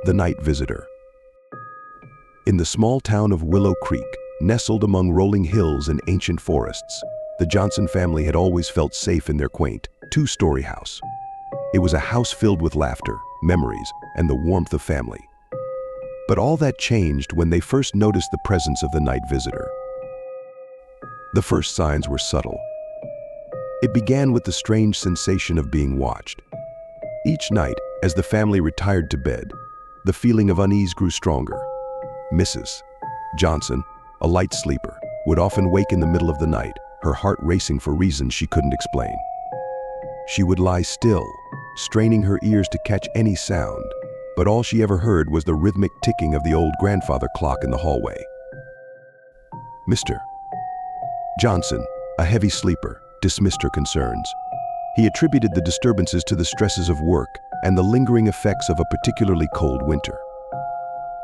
The Night Visitor. In the small town of Willow Creek, nestled among rolling hills and ancient forests, the Johnson family had always felt safe in their quaint, two-story house. It was a house filled with laughter, memories, and the warmth of family. But all that changed when they first noticed the presence of the night visitor. The first signs were subtle. It began with the strange sensation of being watched. Each night, as the family retired to bed, the feeling of unease grew stronger. Mrs. Johnson, a light sleeper, would often wake in the middle of the night, her heart racing for reasons she couldn't explain. She would lie still, straining her ears to catch any sound, but all she ever heard was the rhythmic ticking of the old grandfather clock in the hallway. Mr. Johnson, a heavy sleeper, dismissed her concerns. He attributed the disturbances to the stresses of work and the lingering effects of a particularly cold winter.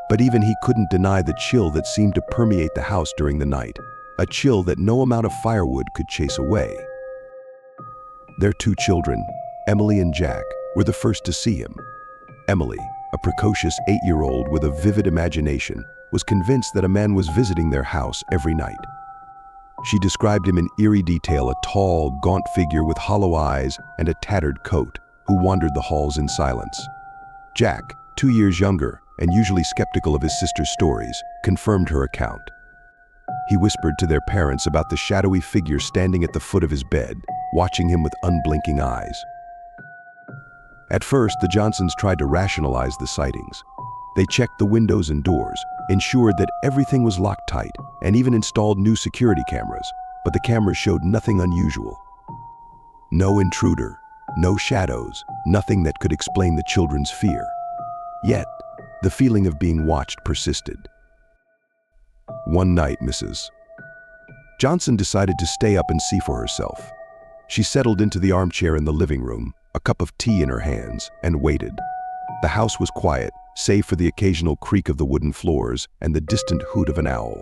But even he couldn't deny the chill that seemed to permeate the house during the night, a chill that no amount of firewood could chase away. Their two children, Emily and Jack, were the first to see him. Emily, a precocious 8-year-old with a vivid imagination, was convinced that a man was visiting their house every night. She described him in eerie detail, a tall, gaunt figure with hollow eyes and a tattered coat, who wandered the halls in silence. Jack, 2 years younger and usually skeptical of his sister's stories, confirmed her account. He whispered to their parents about the shadowy figure standing at the foot of his bed, watching him with unblinking eyes. At first, the Johnsons tried to rationalize the sightings. They checked the windows and doors, ensured that everything was locked tight, and even installed new security cameras, but the cameras showed nothing unusual. No intruder, no shadows, nothing that could explain the children's fear. Yet, the feeling of being watched persisted. One night, Mrs. Johnson decided to stay up and see for herself. She settled into the armchair in the living room, a cup of tea in her hands, and waited. The house was quiet, save for the occasional creak of the wooden floors and the distant hoot of an owl.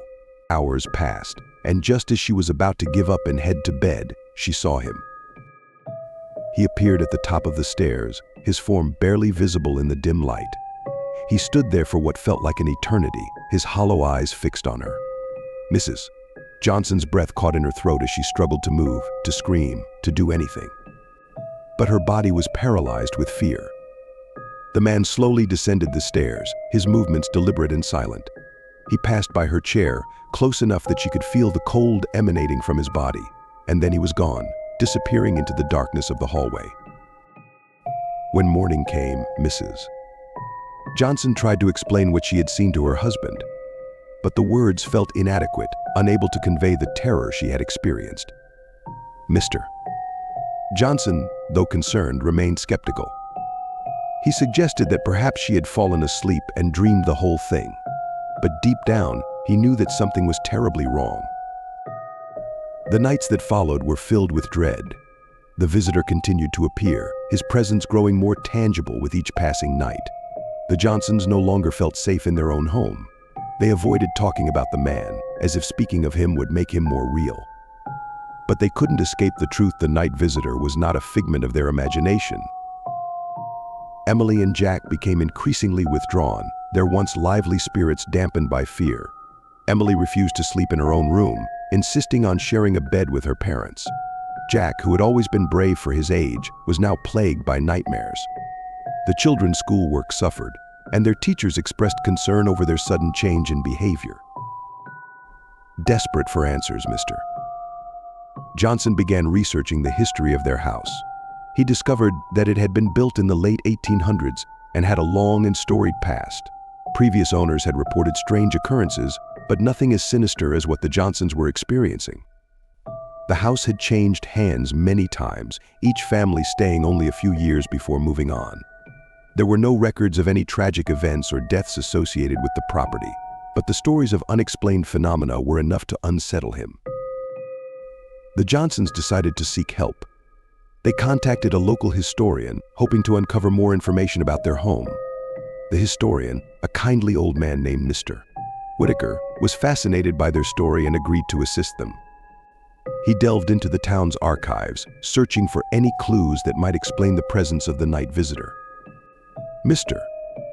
Hours passed, and just as she was about to give up and head to bed, she saw him. He appeared at the top of the stairs, his form barely visible in the dim light. He stood there for what felt like an eternity, his hollow eyes fixed on her. Mrs. Johnson's breath caught in her throat as she struggled to move, to scream, to do anything. But her body was paralyzed with fear. The man slowly descended the stairs, his movements deliberate and silent. He passed by her chair, close enough that she could feel the cold emanating from his body, and then he was gone, disappearing into the darkness of the hallway. When morning came, Mrs. Johnson tried to explain what she had seen to her husband, but the words felt inadequate, unable to convey the terror she had experienced. Mr. Johnson, though concerned, remained skeptical. He suggested that perhaps she had fallen asleep and dreamed the whole thing, but deep down, he knew that something was terribly wrong. The nights that followed were filled with dread. The visitor continued to appear, his presence growing more tangible with each passing night. The Johnsons no longer felt safe in their own home. They avoided talking about the man, as if speaking of him would make him more real. But they couldn't escape the truth: the night visitor was not a figment of their imagination. Emily and Jack became increasingly withdrawn, their once lively spirits dampened by fear. Emily refused to sleep in her own room, insisting on sharing a bed with her parents. Jack, who had always been brave for his age, was now plagued by nightmares. The children's schoolwork suffered, and their teachers expressed concern over their sudden change in behavior. Desperate for answers, Mr. Johnson began researching the history of their house. He discovered that it had been built in the late 1800s and had a long and storied past. Previous owners had reported strange occurrences, but nothing as sinister as what the Johnsons were experiencing. The house had changed hands many times, each family staying only a few years before moving on. There were no records of any tragic events or deaths associated with the property, but the stories of unexplained phenomena were enough to unsettle him. The Johnsons decided to seek help. They contacted a local historian, hoping to uncover more information about their home. The historian, a kindly old man named Mr. Whitaker, was fascinated by their story and agreed to assist them. He delved into the town's archives, searching for any clues that might explain the presence of the night visitor. Mr.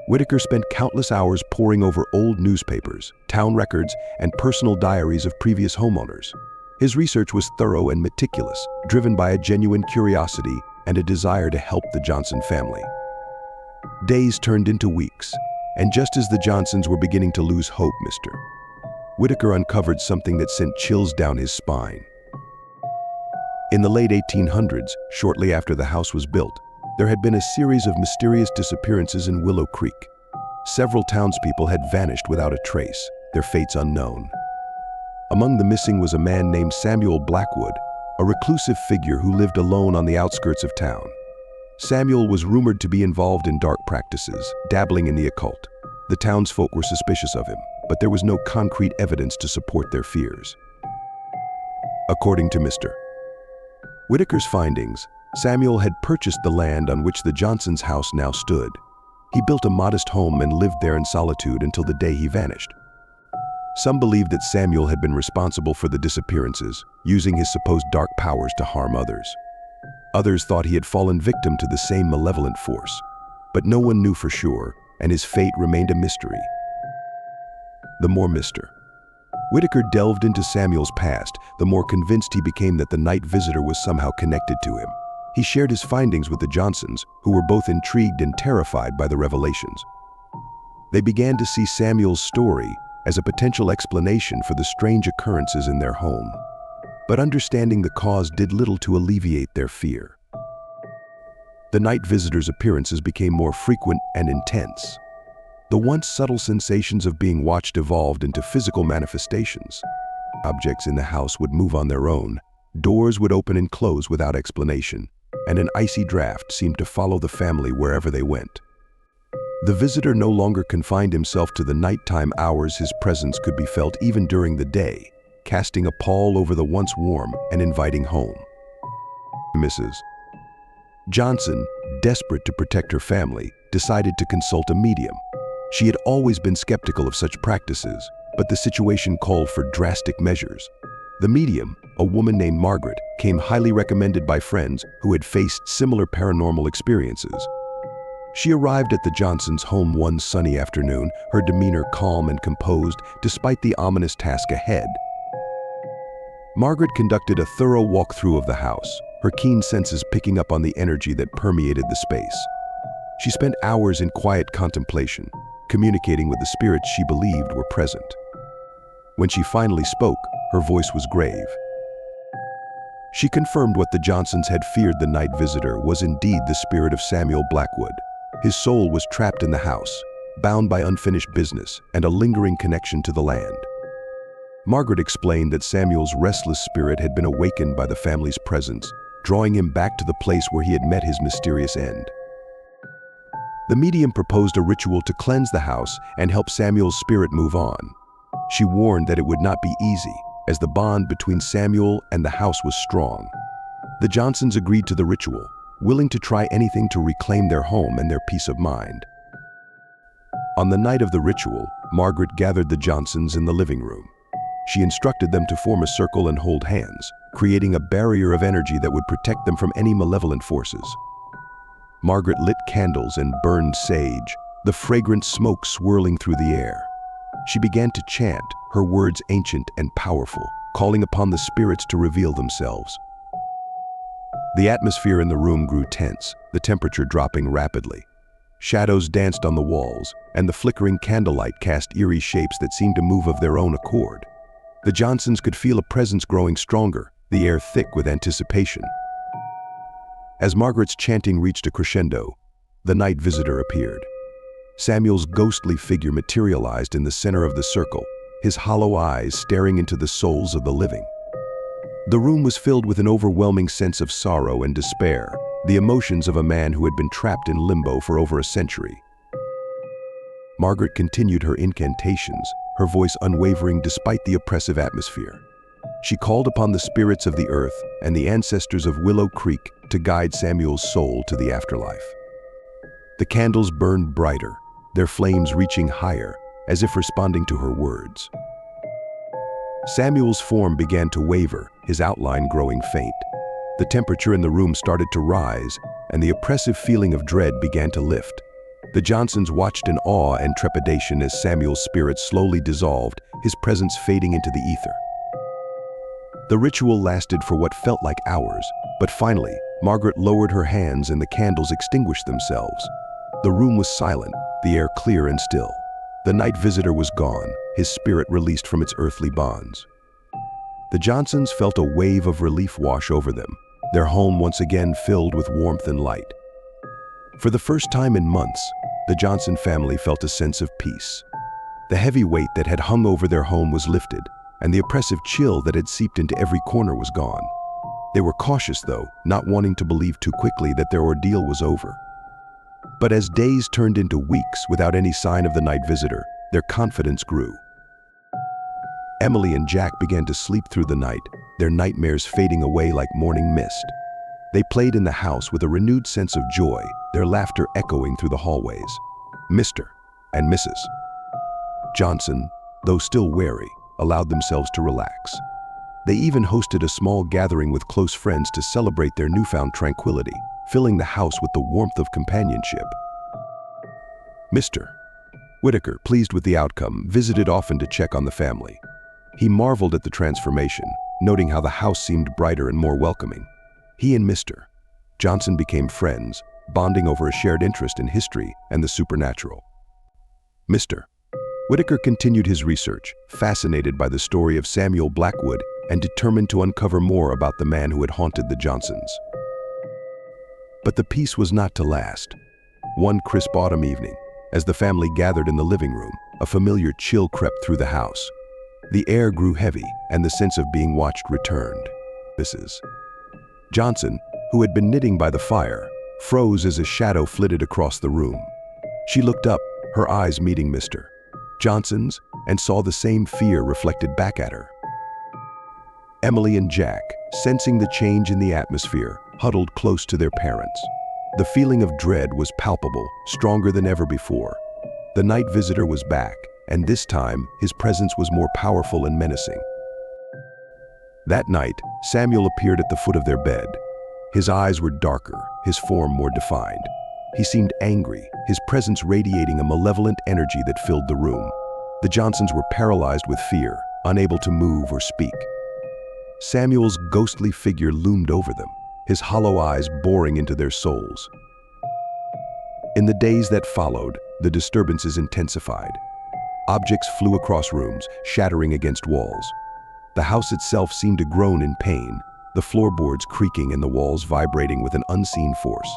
Whitaker spent countless hours poring over old newspapers, town records, and personal diaries of previous homeowners. His research was thorough and meticulous, driven by a genuine curiosity and a desire to help the Johnson family. Days turned into weeks, and just as the Johnsons were beginning to lose hope, Mr. Whitaker uncovered something that sent chills down his spine. In the late 1800s, shortly after the house was built, there had been a series of mysterious disappearances in Willow Creek. Several townspeople had vanished without a trace, their fates unknown. Among the missing was a man named Samuel Blackwood, a reclusive figure who lived alone on the outskirts of town. Samuel was rumored to be involved in dark practices, dabbling in the occult. The townsfolk were suspicious of him, but there was no concrete evidence to support their fears. According to Mr. Whitaker's findings, Samuel had purchased the land on which the Johnsons' house now stood. He built a modest home and lived there in solitude until the day he vanished. Some believed that Samuel had been responsible for the disappearances, using his supposed dark powers to harm others. Others thought he had fallen victim to the same malevolent force, but no one knew for sure, and his fate remained a mystery. The more Mr. Whitaker delved into Samuel's past, the more convinced he became that the night visitor was somehow connected to him. He shared his findings with the Johnsons, who were both intrigued and terrified by the revelations. They began to see Samuel's story as a potential explanation for the strange occurrences in their home. But understanding the cause did little to alleviate their fear. The night visitor's appearances became more frequent and intense. The once subtle sensations of being watched evolved into physical manifestations. Objects in the house would move on their own, doors would open and close without explanation, and an icy draft seemed to follow the family wherever they went. The visitor no longer confined himself to the nighttime hours. His presence could be felt even during the day, casting a pall over the once warm and inviting home. Mrs. Johnson, desperate to protect her family, decided to consult a medium. She had always been skeptical of such practices, but the situation called for drastic measures. The medium, a woman named Margaret, came highly recommended by friends who had faced similar paranormal experiences. She arrived at the Johnsons' home one sunny afternoon, her demeanor calm and composed despite the ominous task ahead. Margaret conducted a thorough walkthrough of the house, her keen senses picking up on the energy that permeated the space. She spent hours in quiet contemplation, communicating with the spirits she believed were present. When she finally spoke, her voice was grave. She confirmed what the Johnsons had feared. The night visitor was indeed the spirit of Samuel Blackwood. His soul was trapped in the house, bound by unfinished business and a lingering connection to the land. Margaret explained that Samuel's restless spirit had been awakened by the family's presence, drawing him back to the place where he had met his mysterious end. The medium proposed a ritual to cleanse the house and help Samuel's spirit move on. She warned that it would not be easy, as the bond between Samuel and the house was strong. The Johnsons agreed to the ritual, willing to try anything to reclaim their home and their peace of mind. On the night of the ritual, Margaret gathered the Johnsons in the living room. She instructed them to form a circle and hold hands, creating a barrier of energy that would protect them from any malevolent forces. Margaret lit candles and burned sage, the fragrant smoke swirling through the air. She began to chant, her words ancient and powerful, calling upon the spirits to reveal themselves. The atmosphere in the room grew tense, the temperature dropping rapidly. Shadows danced on the walls, and the flickering candlelight cast eerie shapes that seemed to move of their own accord. The Johnsons could feel a presence growing stronger, the air thick with anticipation. As Margaret's chanting reached a crescendo, the night visitor appeared. Samuel's ghostly figure materialized in the center of the circle, his hollow eyes staring into the souls of the living. The room was filled with an overwhelming sense of sorrow and despair, the emotions of a man who had been trapped in limbo for over a century. Margaret continued her incantations, her voice unwavering despite the oppressive atmosphere. She called upon the spirits of the earth and the ancestors of Willow Creek to guide Samuel's soul to the afterlife. The candles burned brighter, their flames reaching higher, as if responding to her words. Samuel's form began to waver, his outline growing faint. The temperature in the room started to rise, and the oppressive feeling of dread began to lift. The Johnsons watched in awe and trepidation as Samuel's spirit slowly dissolved, his presence fading into the ether. The ritual lasted for what felt like hours, but finally, Margaret lowered her hands and the candles extinguished themselves. The room was silent, the air clear and still. The night visitor was gone, his spirit released from its earthly bonds. The Johnsons felt a wave of relief wash over them, their home once again filled with warmth and light. For the first time in months, the Johnson family felt a sense of peace. The heavy weight that had hung over their home was lifted, and the oppressive chill that had seeped into every corner was gone. They were cautious, though, not wanting to believe too quickly that their ordeal was over. But as days turned into weeks without any sign of the night visitor, their confidence grew. Emily and Jack began to sleep through the night, their nightmares fading away like morning mist. They played in the house with a renewed sense of joy, their laughter echoing through the hallways. Mr. and Mrs. Johnson, though still wary, allowed themselves to relax. They even hosted a small gathering with close friends to celebrate their newfound tranquility, filling the house with the warmth of companionship. Mr. Whitaker, pleased with the outcome, visited often to check on the family. He marveled at the transformation, noting how the house seemed brighter and more welcoming. He and Mr. Johnson became friends, bonding over a shared interest in history and the supernatural. Mr. Whitaker continued his research, fascinated by the story of Samuel Blackwood and determined to uncover more about the man who had haunted the Johnsons. But the peace was not to last. One crisp autumn evening, as the family gathered in the living room, a familiar chill crept through the house. The air grew heavy, and the sense of being watched returned. Mrs. Johnson, who had been knitting by the fire, froze as a shadow flitted across the room. She looked up, her eyes meeting Mr. Johnson's, and saw the same fear reflected back at her. Emily and Jack, sensing the change in the atmosphere, huddled close to their parents. The feeling of dread was palpable, stronger than ever before. The night visitor was back, and this time, his presence was more powerful and menacing. That night, Samuel appeared at the foot of their bed. His eyes were darker, his form more defined. He seemed angry, his presence radiating a malevolent energy that filled the room. The Johnsons were paralyzed with fear, unable to move or speak. Samuel's ghostly figure loomed over them, his hollow eyes boring into their souls. In the days that followed, the disturbances intensified. Objects flew across rooms, shattering against walls. The house itself seemed to groan in pain, the floorboards creaking and the walls vibrating with an unseen force.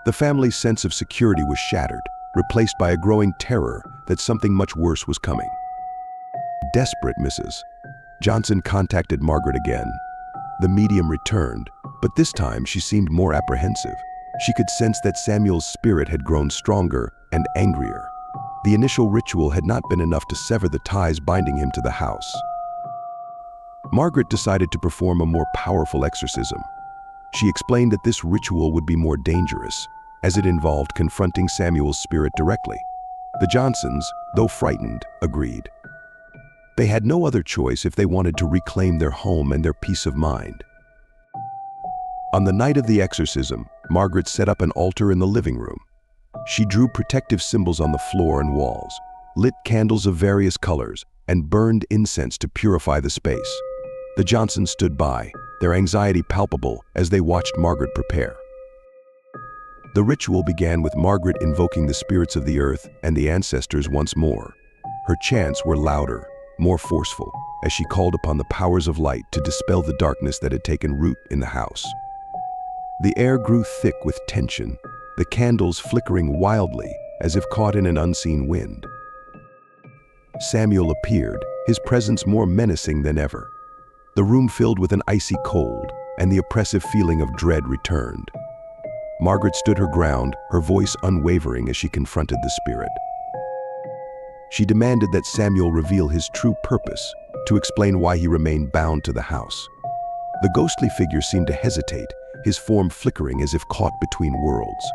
The family's sense of security was shattered, replaced by a growing terror that something much worse was coming. Desperate, Mrs. Johnson contacted Margaret again. The medium returned, but this time she seemed more apprehensive. She could sense that Samuel's spirit had grown stronger and angrier. The initial ritual had not been enough to sever the ties binding him to the house. Margaret decided to perform a more powerful exorcism. She explained that this ritual would be more dangerous, as it involved confronting Samuel's spirit directly. The Johnsons, though frightened, agreed. They had no other choice if they wanted to reclaim their home and their peace of mind. On the night of the exorcism, Margaret set up an altar in the living room. She drew protective symbols on the floor and walls, lit candles of various colors, and burned incense to purify the space. The Johnsons stood by, their anxiety palpable as they watched Margaret prepare. The ritual began with Margaret invoking the spirits of the earth and the ancestors once more. Her chants were louder, more forceful, as she called upon the powers of light to dispel the darkness that had taken root in the house. The air grew thick with tension, the candles flickering wildly as if caught in an unseen wind. Samuel appeared, his presence more menacing than ever. The room filled with an icy cold, and the oppressive feeling of dread returned. Margaret stood her ground, her voice unwavering as she confronted the spirit. She demanded that Samuel reveal his true purpose, to explain why he remained bound to the house. The ghostly figure seemed to hesitate, his form flickering as if caught between worlds.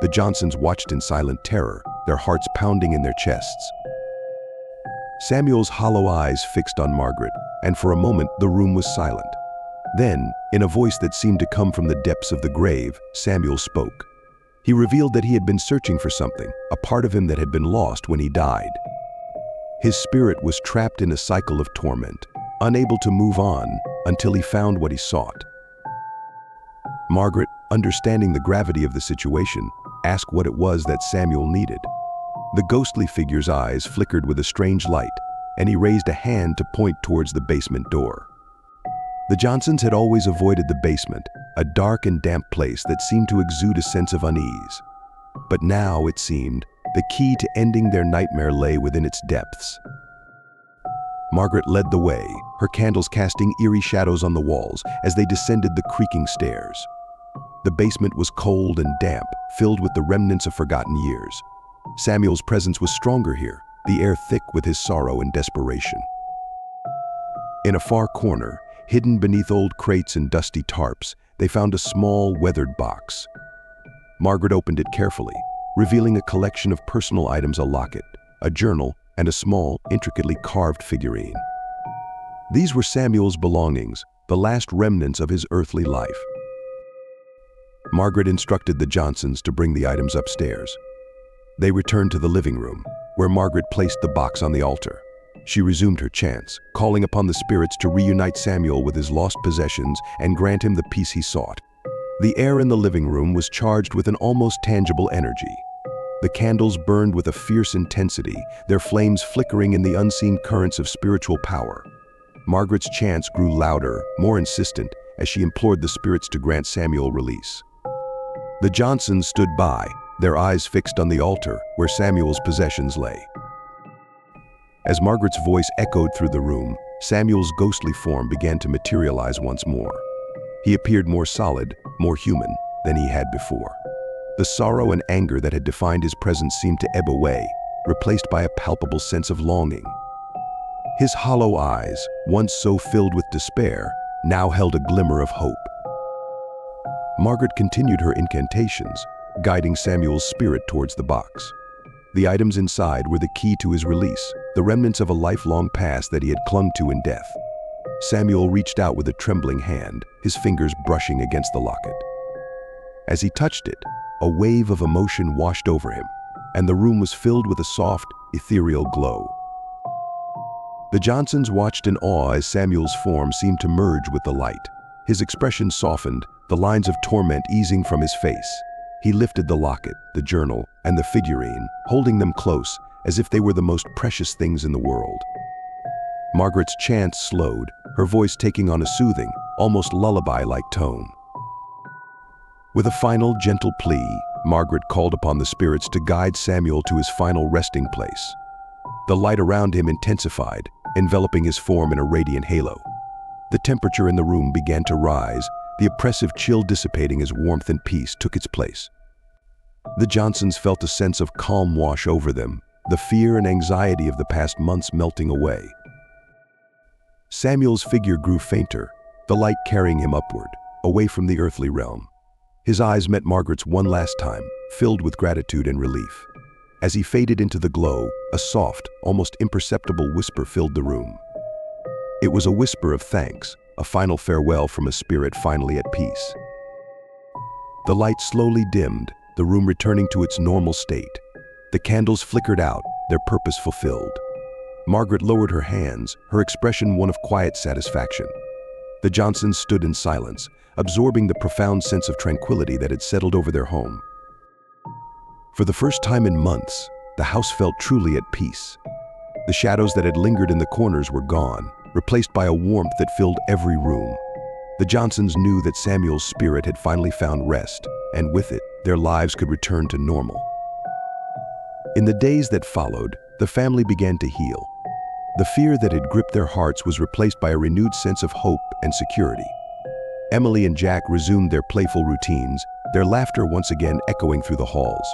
The Johnsons watched in silent terror, their hearts pounding in their chests. Samuel's hollow eyes fixed on Margaret, and for a moment the room was silent. Then, in a voice that seemed to come from the depths of the grave, Samuel spoke. He revealed that he had been searching for something, a part of him that had been lost when he died. His spirit was trapped in a cycle of torment, unable to move on until he found what he sought. Margaret, understanding the gravity of the situation, asked what it was that Samuel needed. The ghostly figure's eyes flickered with a strange light, and he raised a hand to point towards the basement door. The Johnsons had always avoided the basement, a dark and damp place that seemed to exude a sense of unease. But now, it seemed, the key to ending their nightmare lay within its depths. Margaret led the way, her candles casting eerie shadows on the walls as they descended the creaking stairs. The basement was cold and damp, filled with the remnants of forgotten years. Samuel's presence was stronger here, the air thick with his sorrow and desperation. In a far corner, hidden beneath old crates and dusty tarps, they found a small, weathered box. Margaret opened it carefully, revealing a collection of personal items: a locket, a journal, and a small, intricately carved figurine. These were Samuel's belongings, the last remnants of his earthly life. Margaret instructed the Johnsons to bring the items upstairs. They returned to the living room, where Margaret placed the box on the altar. She resumed her chants, calling upon the spirits to reunite Samuel with his lost possessions and grant him the peace he sought. The air in the living room was charged with an almost tangible energy. The candles burned with a fierce intensity, their flames flickering in the unseen currents of spiritual power. Margaret's chants grew louder, more insistent, as she implored the spirits to grant Samuel release. The Johnsons stood by, their eyes fixed on the altar where Samuel's possessions lay. As Margaret's voice echoed through the room, Samuel's ghostly form began to materialize once more. He appeared more solid, more human than he had before. The sorrow and anger that had defined his presence seemed to ebb away, replaced by a palpable sense of longing. His hollow eyes, once so filled with despair, now held a glimmer of hope. Margaret continued her incantations, guiding Samuel's spirit towards the box. The items inside were the key to his release, the remnants of a lifelong past that he had clung to in death. Samuel reached out with a trembling hand, his fingers brushing against the locket. As he touched it, a wave of emotion washed over him, and the room was filled with a soft, ethereal glow. The Johnsons watched in awe as Samuel's form seemed to merge with the light. His expression softened, the lines of torment easing from his face. He lifted the locket, the journal, and the figurine, holding them close, as if they were the most precious things in the world. Margaret's chants slowed, her voice taking on a soothing, almost lullaby-like tone. With a final, gentle plea, Margaret called upon the spirits to guide Samuel to his final resting place. The light around him intensified, enveloping his form in a radiant halo. The temperature in the room began to rise, the oppressive chill dissipating as warmth and peace took its place. The Johnsons felt a sense of calm wash over them, the fear and anxiety of the past months melting away. Samuel's figure grew fainter, the light carrying him upward, away from the earthly realm. His eyes met Margaret's one last time, filled with gratitude and relief. As he faded into the glow, a soft, almost imperceptible whisper filled the room. It was a whisper of thanks, a final farewell from a spirit finally at peace. The light slowly dimmed, the room returning to its normal state. The candles flickered out, their purpose fulfilled. Margaret lowered her hands, her expression one of quiet satisfaction. The Johnsons stood in silence, absorbing the profound sense of tranquility that had settled over their home. For the first time in months, the house felt truly at peace. The shadows that had lingered in the corners were gone, replaced by a warmth that filled every room. The Johnsons knew that Samuel's spirit had finally found rest, and with it, their lives could return to normal. In the days that followed, the family began to heal. The fear that had gripped their hearts was replaced by a renewed sense of hope and security. Emily and Jack resumed their playful routines, their laughter once again echoing through the halls.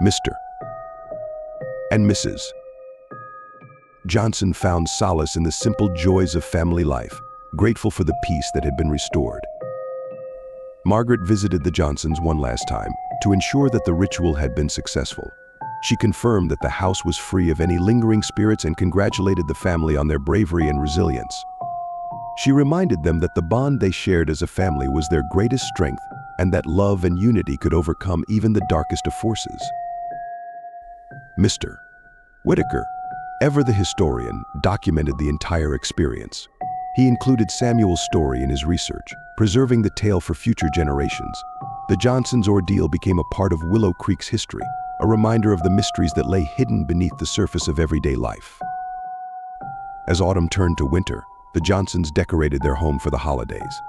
Mr. and Mrs. Johnson found solace in the simple joys of family life, grateful for the peace that had been restored. Margaret visited the Johnsons one last time to ensure that the ritual had been successful. She confirmed that the house was free of any lingering spirits and congratulated the family on their bravery and resilience. She reminded them that the bond they shared as a family was their greatest strength and that love and unity could overcome even the darkest of forces. Mr. Whitaker, ever the historian, documented the entire experience. He included Samuel's story in his research, preserving the tale for future generations. The Johnsons' ordeal became a part of Willow Creek's history, a reminder of the mysteries that lay hidden beneath the surface of everyday life. As autumn turned to winter, the Johnsons decorated their home for the holidays.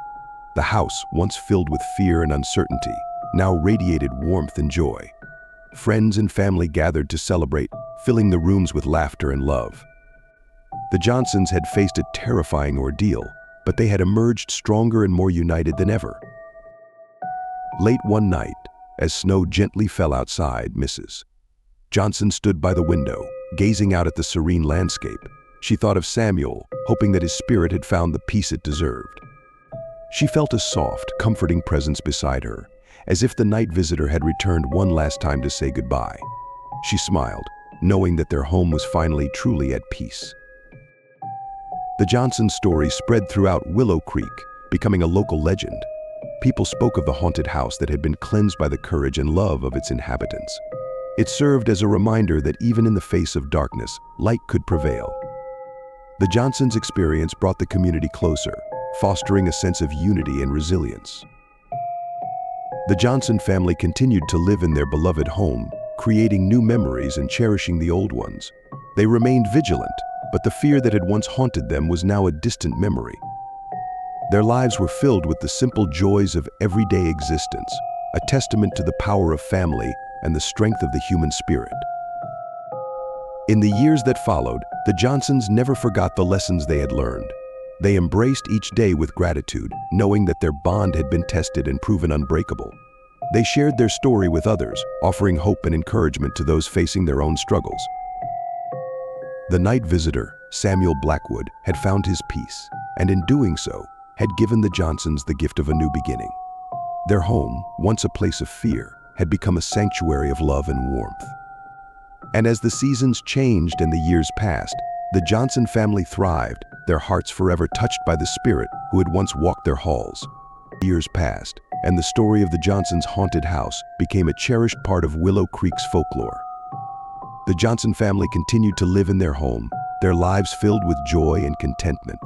The house, once filled with fear and uncertainty, now radiated warmth and joy. Friends and family gathered to celebrate, filling the rooms with laughter and love. The Johnsons had faced a terrifying ordeal, but they had emerged stronger and more united than ever. Late one night, as snow gently fell outside, Mrs. Johnson stood by the window, gazing out at the serene landscape. She thought of Samuel, hoping that his spirit had found the peace it deserved. She felt a soft, comforting presence beside her, as if the night visitor had returned one last time to say goodbye. She smiled, knowing that their home was finally truly at peace. The Johnson story spread throughout Willow Creek, becoming a local legend. People spoke of the haunted house that had been cleansed by the courage and love of its inhabitants. It served as a reminder that even in the face of darkness, light could prevail. The Johnsons' experience brought the community closer, fostering a sense of unity and resilience. The Johnson family continued to live in their beloved home, creating new memories and cherishing the old ones. They remained vigilant, but the fear that had once haunted them was now a distant memory. Their lives were filled with the simple joys of everyday existence, a testament to the power of family and the strength of the human spirit. In the years that followed, the Johnsons never forgot the lessons they had learned. They embraced each day with gratitude, knowing that their bond had been tested and proven unbreakable. They shared their story with others, offering hope and encouragement to those facing their own struggles. The night visitor, Samuel Blackwood, had found his peace, and in doing so, had given the Johnsons the gift of a new beginning. Their home, once a place of fear, had become a sanctuary of love and warmth. And as the seasons changed and the years passed, the Johnson family thrived, their hearts forever touched by the spirit who had once walked their halls. Years passed, and the story of the Johnsons' haunted house became a cherished part of Willow Creek's folklore. The Johnson family continued to live in their home, their lives filled with joy and contentment.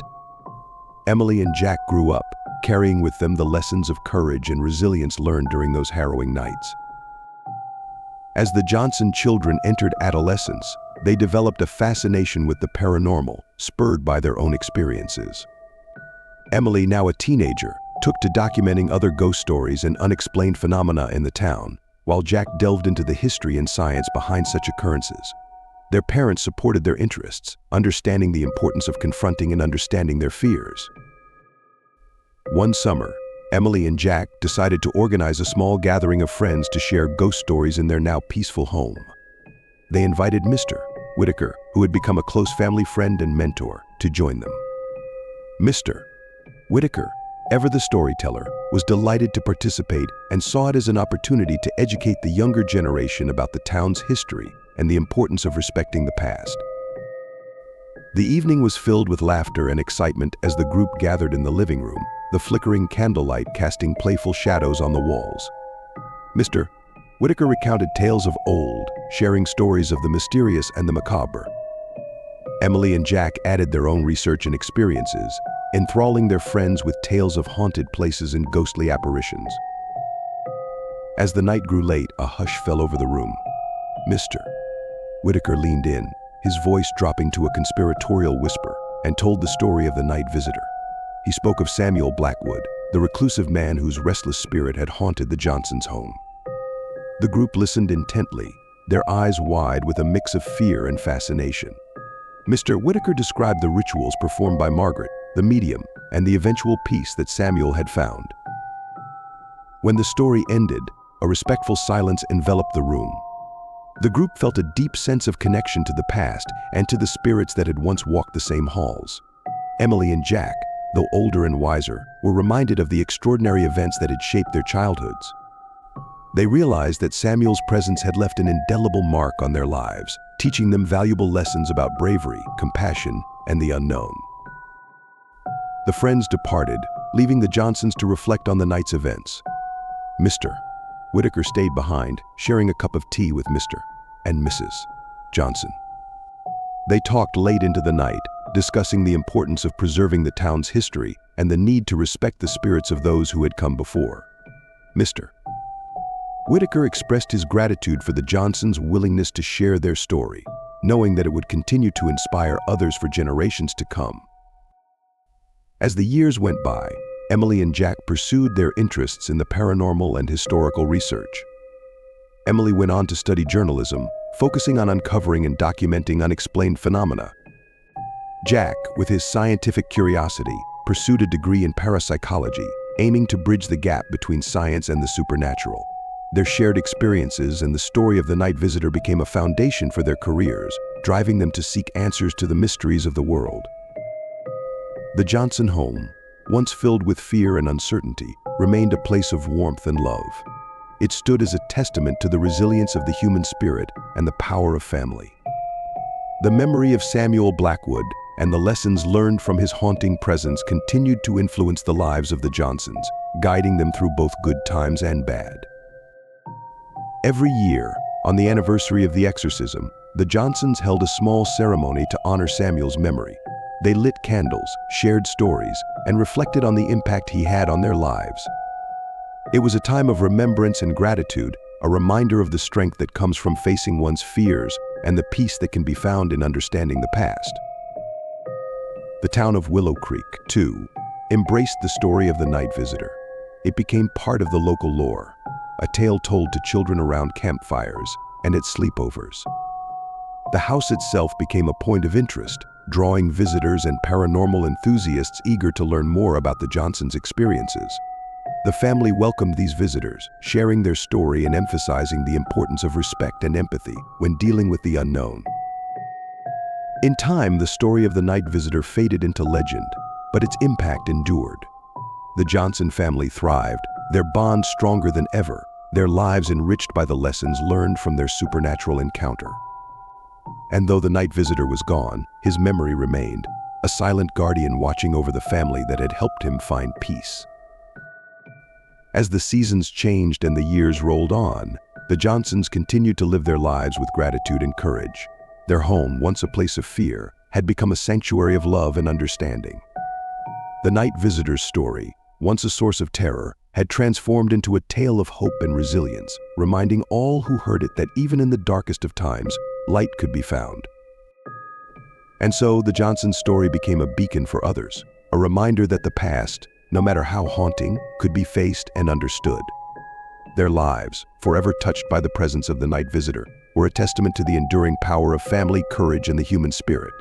Emily and Jack grew up, carrying with them the lessons of courage and resilience learned during those harrowing nights. As the Johnson children entered adolescence, they developed a fascination with the paranormal, spurred by their own experiences. Emily, now a teenager, took to documenting other ghost stories and unexplained phenomena in the town, while Jack delved into the history and science behind such occurrences. Their parents supported their interests, understanding the importance of confronting and understanding their fears. One summer, Emily and Jack decided to organize a small gathering of friends to share ghost stories in their now peaceful home. They invited Mr. Whitaker, who had become a close family friend and mentor, to join them. Mr. Whitaker, ever the storyteller, was delighted to participate and saw it as an opportunity to educate the younger generation about the town's history and the importance of respecting the past. The evening was filled with laughter and excitement as the group gathered in the living room, the flickering candlelight casting playful shadows on the walls. Mr. Whitaker recounted tales of old, sharing stories of the mysterious and the macabre. Emily and Jack added their own research and experiences, enthralling their friends with tales of haunted places and ghostly apparitions. As the night grew late, a hush fell over the room. Mr. Whitaker leaned in, his voice dropping to a conspiratorial whisper, and told the story of the night visitor. He spoke of Samuel Blackwood, the reclusive man whose restless spirit had haunted the Johnsons' home. The group listened intently, their eyes wide with a mix of fear and fascination. Mr. Whitaker described the rituals performed by Margaret, the medium, and the eventual peace that Samuel had found. When the story ended, a respectful silence enveloped the room. The group felt a deep sense of connection to the past and to the spirits that had once walked the same halls. Emily and Jack, though older and wiser, were reminded of the extraordinary events that had shaped their childhoods. They realized that Samuel's presence had left an indelible mark on their lives, teaching them valuable lessons about bravery, compassion, and the unknown. The friends departed, leaving the Johnsons to reflect on the night's events. Mr. Whitaker stayed behind, sharing a cup of tea with Mr. and Mrs. Johnson. They talked late into the night, discussing the importance of preserving the town's history and the need to respect the spirits of those who had come before. Mr. Whitaker expressed his gratitude for the Johnsons' willingness to share their story, knowing that it would continue to inspire others for generations to come. As the years went by, Emily and Jack pursued their interests in the paranormal and historical research. Emily went on to study journalism, focusing on uncovering and documenting unexplained phenomena. Jack, with his scientific curiosity, pursued a degree in parapsychology, aiming to bridge the gap between science and the supernatural. Their shared experiences and the story of the night visitor became a foundation for their careers, driving them to seek answers to the mysteries of the world. The Johnson home, once filled with fear and uncertainty, remained a place of warmth and love. It stood as a testament to the resilience of the human spirit and the power of family. The memory of Samuel Blackwood and the lessons learned from his haunting presence continued to influence the lives of the Johnsons, guiding them through both good times and bad. Every year, on the anniversary of the exorcism, the Johnsons held a small ceremony to honor Samuel's memory. They lit candles, shared stories, and reflected on the impact he had on their lives. It was a time of remembrance and gratitude, a reminder of the strength that comes from facing one's fears and the peace that can be found in understanding the past. The town of Willow Creek, too, embraced the story of the night visitor. It became part of the local lore, a tale told to children around campfires and at sleepovers. The house itself became a point of interest, drawing visitors and paranormal enthusiasts eager to learn more about the Johnsons' experiences. The family welcomed these visitors, sharing their story and emphasizing the importance of respect and empathy when dealing with the unknown. In time, the story of the night visitor faded into legend, but its impact endured. The Johnson family thrived, their bond stronger than ever, their lives enriched by the lessons learned from their supernatural encounter. And though the night visitor was gone, his memory remained, a silent guardian watching over the family that had helped him find peace. As the seasons changed and the years rolled on, the Johnsons continued to live their lives with gratitude and courage. Their home, once a place of fear, had become a sanctuary of love and understanding. The night visitor's story, once a source of terror, had transformed into a tale of hope and resilience, reminding all who heard it that even in the darkest of times, light could be found. And so the Johnson story became a beacon for others, a reminder that the past, no matter how haunting, could be faced and understood. Their lives, forever touched by the presence of the night visitor, were a testament to the enduring power of family, courage, and the human spirit.